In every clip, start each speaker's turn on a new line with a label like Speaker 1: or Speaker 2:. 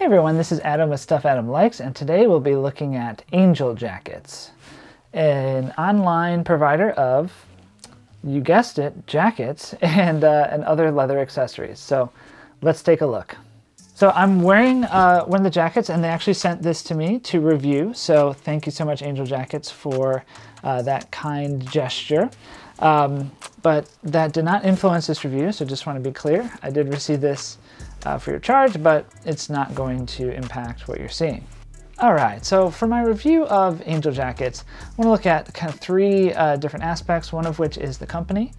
Speaker 1: Hey everyone, this is Adam with Stuff Adam Likes, and today we'll be looking at Angel Jackets, an online provider of, you guessed it, jackets and other leather accessories. So let's take a look. So I'm wearing one of the jackets, and they actually sent this to me to review. So thank you so much, Angel Jackets, for that kind gesture. But that did not influence this review, so just want to be clear. I did receive this for your charge, but it's not going to impact what you're seeing. All right, so for my review of Angel Jackets, I want to look at kind of three different aspects, one of which is the company.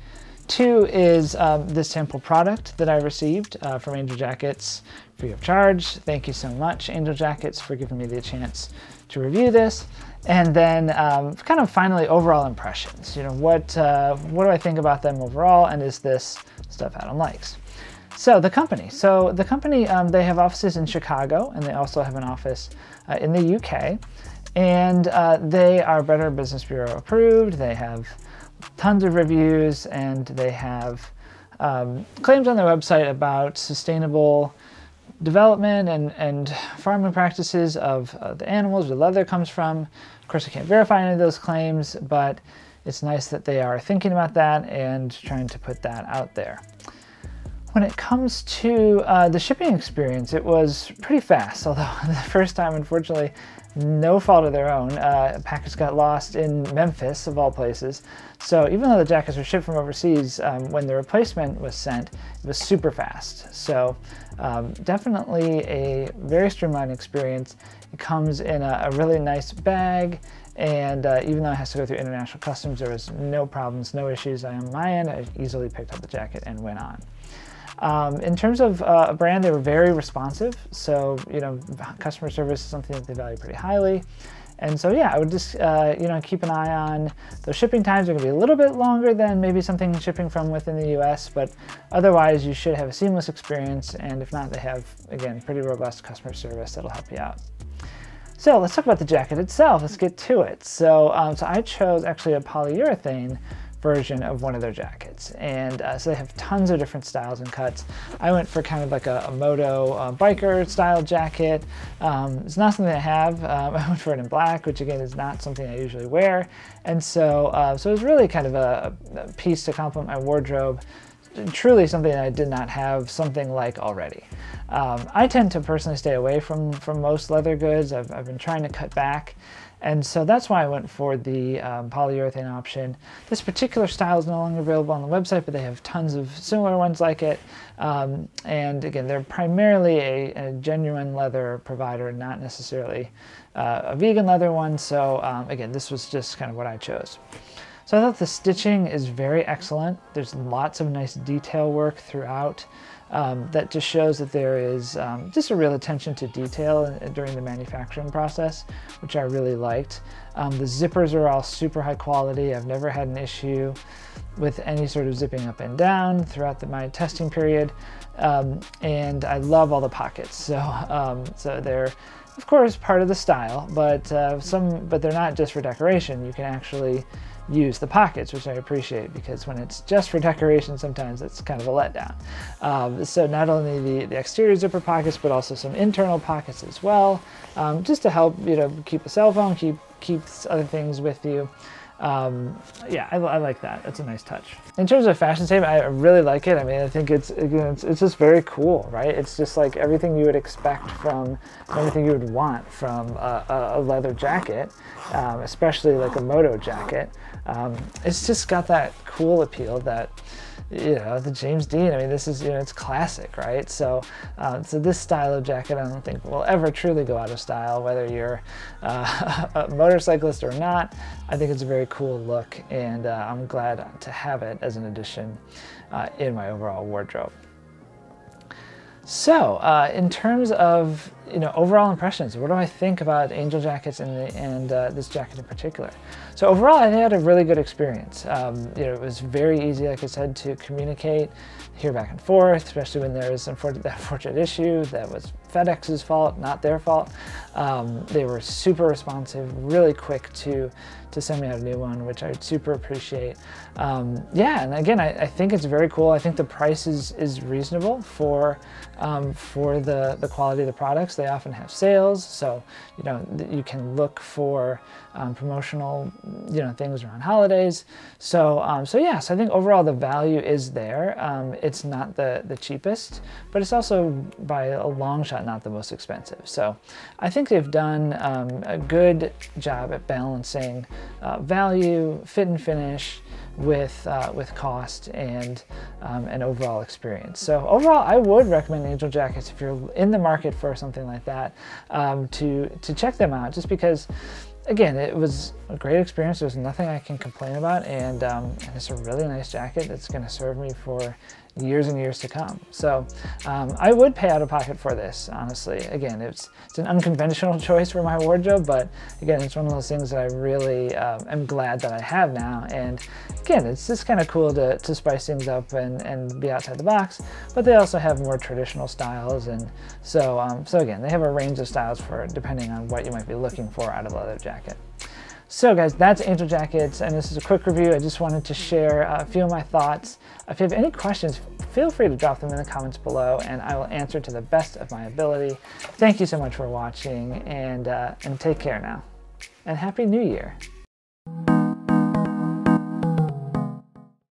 Speaker 1: Two is this sample product that I received from Angel Jackets free of charge. Thank you so much, Angel Jackets, for giving me the chance to review this. And then kind of finally overall impressions. You know, what do I think about them overall, and is this stuff Adam likes? So the company. They have offices in Chicago, and they also have an office in the UK. And they are Better Business Bureau approved. They have tons of reviews, and they have claims on their website about sustainable development and farming practices of the animals the leather comes from. Of course, I can't verify any of those claims, but it's nice that they are thinking about that and trying to put that out there. When it comes to the shipping experience, it was pretty fast, although the first time, unfortunately, no fault of their own. A package got lost in Memphis, of all places. So even though the jackets were shipped from overseas, when the replacement was sent, it was super fast. So definitely a very streamlined experience. It comes in a really nice bag, and even though it has to go through international customs, there was no problems, no issues on my end. I easily picked up the jacket and went on. In terms of a brand, they were very responsive. So, you know, customer service is something that they value pretty highly. And so, yeah, I would just, you know, keep an eye on those shipping times. Are going to be a little bit longer than maybe something shipping from within the US, but otherwise you should have a seamless experience. And if not, they have, again, pretty robust customer service that'll help you out. So let's talk about the jacket itself. Let's get to it. So I chose actually a polyurethane version of one of their jackets, and so they have tons of different styles and cuts. I went for kind of like a moto biker style jacket. It's not something I have. I went for it in black, which again is not something I usually wear, and so it was really kind of a piece to complement my wardrobe. Truly something I did not have something like already. I tend to personally stay away from most leather goods. I've been trying to cut back. And so that's why I went for the polyurethane option. This particular style is no longer available on the website, but they have tons of similar ones like it. And again, they're primarily a genuine leather provider, not necessarily a vegan leather one. So again, this was just kind of what I chose. So I thought the stitching is very excellent. There's lots of nice detail work throughout. That just shows that there is just a real attention to detail during the manufacturing process, which I really liked. The zippers are all super high quality. I've never had an issue with any sort of zipping up and down throughout my testing period. And I love all the pockets. So they're, of course, part of the style, but they're not just for decoration. You can actually use the pockets, which I appreciate, because when it's just for decoration, sometimes it's kind of a letdown. So not only the exterior zipper pockets, but also some internal pockets as well, just to help, you know, keep a cell phone, keep other things with you. Yeah, I like that. That's a nice touch. In terms of fashion statement, I really like it. I mean, I think it's just very cool, right? It's just like everything you would expect from, everything you would want from a leather jacket, especially like a moto jacket. It's just got that cool appeal that, you know, the James Dean, I mean, this is, you know, it's classic, right? So this style of jacket, I don't think will ever truly go out of style, whether you're a motorcyclist or not. I think it's a very cool look, and I'm glad to have it as an addition in my overall wardrobe. So in terms of, you know, overall impressions, what do I think about Angel Jackets and this jacket in particular? So overall, I had a really good experience. You know, it was very easy, like I said, to communicate, hear back and forth, especially when there was that unfortunate issue. That was FedEx's fault, not their fault. They were super responsive, really quick to send me out a new one, which I super appreciate. Yeah, and again, I think it's very cool. I think the price is reasonable for the quality of the products. They often have sales, so you know you can look for promotional things around holidays. So yeah, so I think overall the value is there. It's not the cheapest, but it's also by a long shot not the most expensive. So I think they've done a good job at balancing value, fit and finish with cost and an overall experience. So overall, I would recommend Angel Jackets if you're in the market for something like that, to check them out, just because again, it was a great experience. There's nothing I can complain about, and it's a really nice jacket that's going to serve me for years and years to come. So I would pay out of pocket for this, honestly. Again, it's an unconventional choice for my wardrobe, but again, it's one of those things that I really am glad that I have now. And again, it's just kind of cool to spice things up and be outside the box, but they also have more traditional styles. And so, so again, they have a range of styles for depending on what you might be looking for out of a leather jacket. So guys, that's Angel Jackets, and this is a quick review. I just wanted to share a few of my thoughts. If you have any questions, feel free to drop them in the comments below, and I will answer to the best of my ability. Thank you so much for watching, and take care now. And Happy New Year!